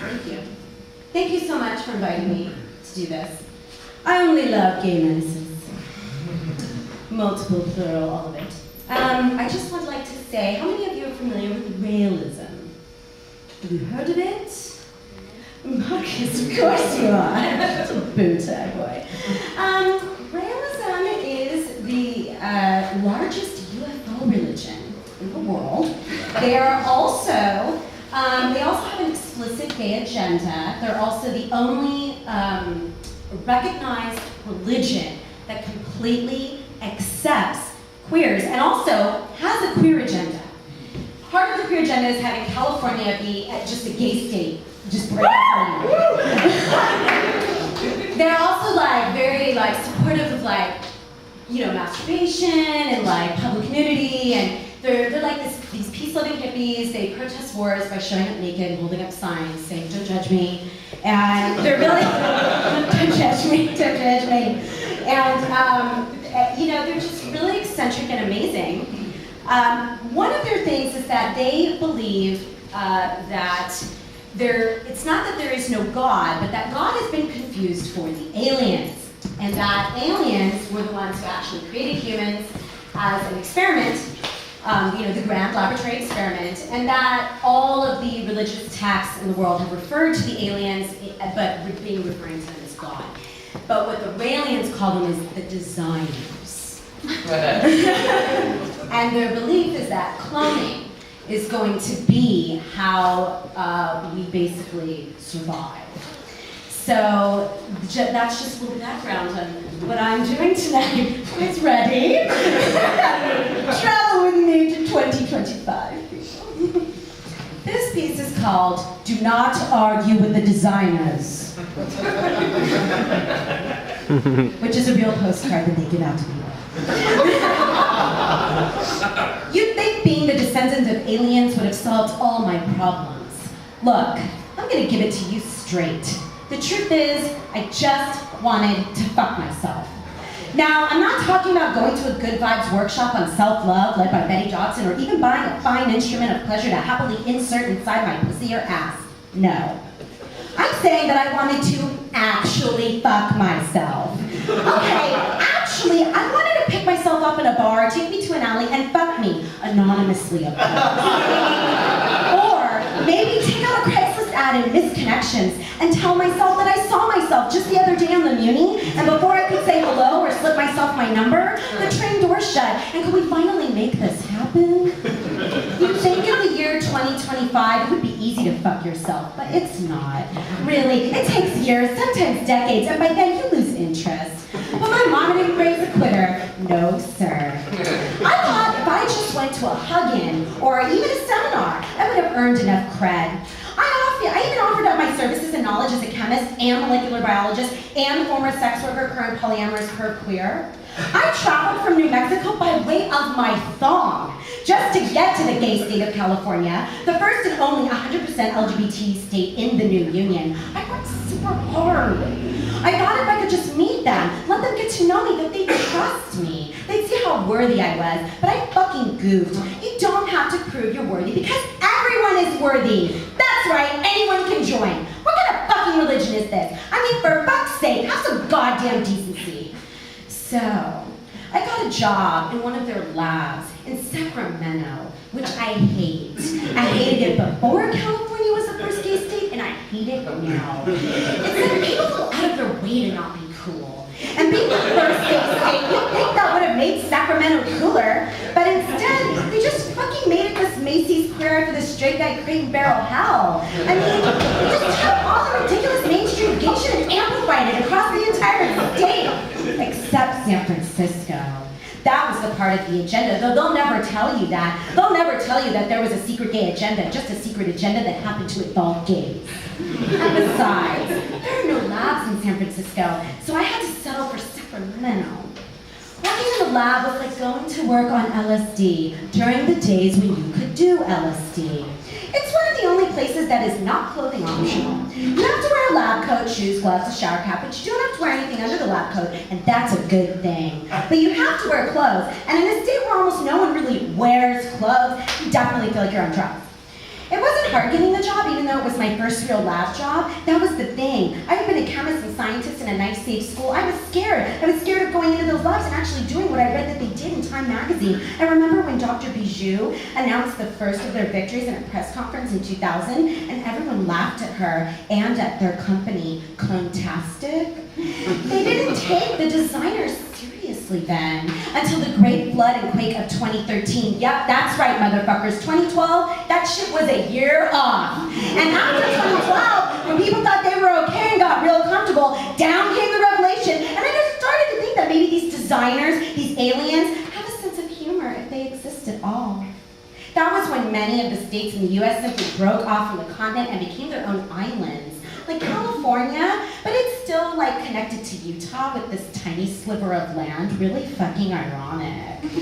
Thank you. Thank you so much for inviting me to do this. I only love gay menaces. Multiple, plural, all of it. I just would like to say, how many of you are familiar with realism? Have you heard of it? Marcus, of course you are. Boo tag boy. Realism is the largest UFO religion in the world. They also have an explicit gay agenda. They're also the only recognized religion that completely accepts queers and also has a queer agenda. Part of the queer agenda is having California be just a gay state, just break They're also very supportive of masturbation and public nudity, and they're like these peace-loving hippies. They protest wars by showing up naked and holding up signs saying "Don't judge me," and they're really don't judge me, don't judge me, and they're just really eccentric and amazing. One of their things is that they believe that it's not that there is no God, but that God has been confused for the aliens, and that aliens were the ones who actually created humans as an experiment, the grand laboratory experiment, and that all of the religious texts in the world have referred to the aliens, but being referring to them as God. But what the Raelians call them is the designers. And their belief is that cloning is going to be how we basically survive. So that's just a little background on what I'm doing tonight. It's ready. Travel with me to 2025, people. This piece is called "Do Not Argue with the Designers," which is a real postcard that they give out to people. You'd think being the descendant of aliens would have solved all my problems. Look, I'm gonna give it to you straight. The truth is, I just wanted to fuck myself. Now, I'm not talking about going to a good vibes workshop on self-love led by Betty Dodson, or even buying a fine instrument of pleasure to happily insert inside my pussy or ass. No. I'm saying that I wanted to actually fuck myself. Okay, actually, I wanted to pick myself up in a bar, take me to an alley, and fuck me, anonymously, of course. Or maybe take out a Craigslist ad in Misconnections and tell myself that I saw myself just the other day on the Muni, and before I could say hello or slip myself my number, the train door shut, and could we finally make this happen? You'd think in the year 2025 it would be easy to fuck yourself, but it's not. Really, it takes years, sometimes decades, and by then you lose interest. But my mama didn't raise a quitter. No, sir. I thought if I just went to a hug-in or even a seminar, I would have earned enough cred. I even offered up my services and knowledge as a chemist and molecular biologist and former sex worker, current polyamorous, curve queer. I traveled from New Mexico by way of my thong just to get to the gay state of California, the first and only 100% LGBT state in the new union. I worked super hard. I thought if I could just meet them, let them get to know me, that they'd trust me. They'd see how worthy I was, but I fucking goofed. You don't have to prove you're worthy because everyone is worthy. That's right, anyone can join. What kind of fucking religion is this? I mean, for fuck's sake, have some goddamn decency. So, I got a job in one of their labs in Sacramento, which I hate. I hated it before California was the first gay state, and I hate it now. It's like people go out of their way to not be cool. And being the first gay state, you'd think that would have made Sacramento cooler, but instead, they just fucking made it this Macy's Queer for the straight guy crate and barrel hell. I mean, they just took all the ridiculous mainstream gay shit and amplified it across the entire state, except San Francisco. That was the part of the agenda, though they'll never tell you that. They'll never tell you that there was a secret gay agenda, just a secret agenda that happened to involve gays. And besides, there are no labs in San Francisco, so I had to settle for Sacramento. Working in the lab was like going to work on LSD during the days when you could do LSD. It's one of the only places that is not clothing optional. You have to wear a lab coat, shoes, gloves, a shower cap, but you don't have to wear anything under the lab coat, and that's a good thing. But you have to wear clothes, and in a state where almost no one really wears clothes, you definitely feel like you're on drugs. It wasn't hard getting the job, even though it was my first real lab job. That was the thing. I had been a chemist and scientist in a nice, safe school. I was scared. I was scared of going into those labs and actually doing what I read that they did in Time magazine. I remember when Dr. Bijou announced the first of their victories in a press conference in 2000, and everyone laughed at her and at their company, Clone-tastic. They didn't take the designers seriously then, until the great flood and quake of 2013. Yep, that's right, motherfuckers. 2012, that shit was a year off. And after 2012, when people thought they were okay and got real comfortable, down came the revelation, and I just started to think that maybe these designers, these aliens, have a sense of humor if they exist at all. That was when many of the states in the US simply broke off from the continent and became their own islands. Like California, but it's still like connected to Utah with this tiny sliver of land, really fucking ironic. And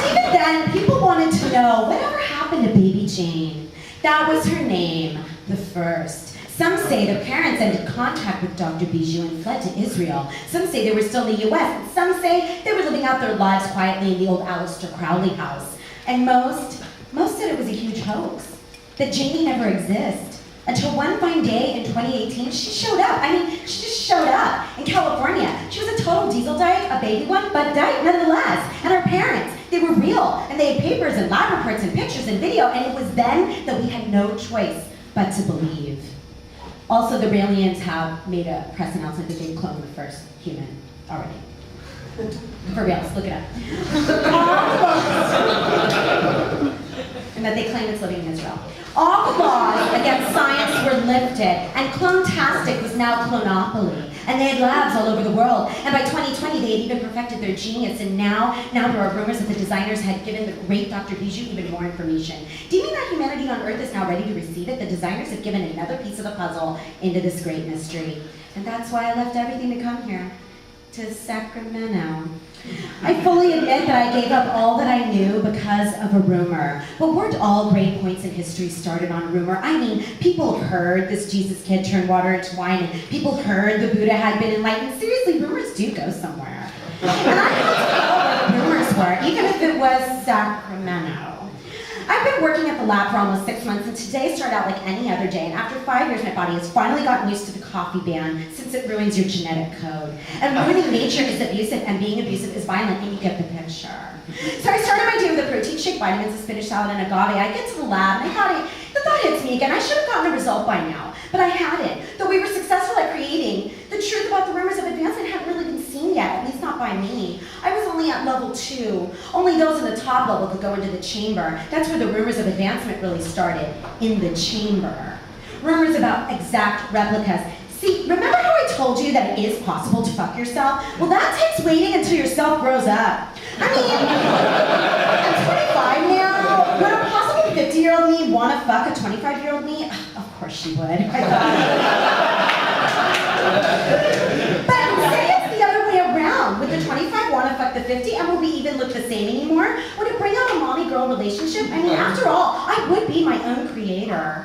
even then, people wanted to know, whatever happened to baby Jane? That was her name, the first. Some say their parents ended contact with Dr. Bijou and fled to Israel. Some say they were still in the US, and some say they were living out their lives quietly in the old Aleister Crowley house. And most said it was a huge hoax, that Janie never existed. Until one fine day in 2018, she showed up. She just showed up in California. She was a total diesel dyke, a baby one, but dyke nonetheless. And her parents, they were real, and they had papers and lab reports and pictures and video, and it was then that we had no choice but to believe. Also, the aliens have made a press announcement that they've cloned the first human already. For real, look it up. And that they claim it's living in Israel. All the laws against science were lifted, and Clone-tastic was now Clonopoly. And they had labs all over the world. And by 2020, they had even perfected their genius, and now there are rumors that the designers had given the great Dr. Bijou even more information. Do you mean that humanity on Earth is now ready to receive it? The designers have given another piece of the puzzle into this great mystery. And that's why I left everything to come here, to Sacramento. I fully admit that I gave up all that I knew because of a rumor. But weren't all great points in history started on rumor? I mean, people heard this Jesus kid turned water into wine, and people heard the Buddha had been enlightened. Seriously, rumors do go somewhere. And I had to know where the rumors were, even if it was Sacramento. I've been working at the lab for almost 6 months, and today started out like any other day. And after 5 years, my body has finally gotten used to the coffee ban, since it ruins your genetic code. And ruining nature is abusive, and being abusive is violent, and you get the picture. So I started my day with a protein shake, vitamins, a spinach salad, and agave. I get to the lab, and the thought hits me again. I should have gotten a result by now, but I hadn't. Though we were successful at creating, the truth about the rumors of advancement hadn't really been seen yet, at least not by me. I was only at level 2. Only those in the top level could go into the chamber. That's where the rumors of advancement really started, in the chamber. Rumors about exact replicas. See, remember how I told you that it is possible to fuck yourself? Well, that takes waiting until yourself grows up. I'm 25 now. Would a possible 50-year-old me want to fuck a 25-year-old me? Of course she would. I thought. But say it's the other way around. Would the 25 want to fuck the 50, and would we even look the same anymore? Would it bring out a mommy-girl relationship? After all, I would be my own creator.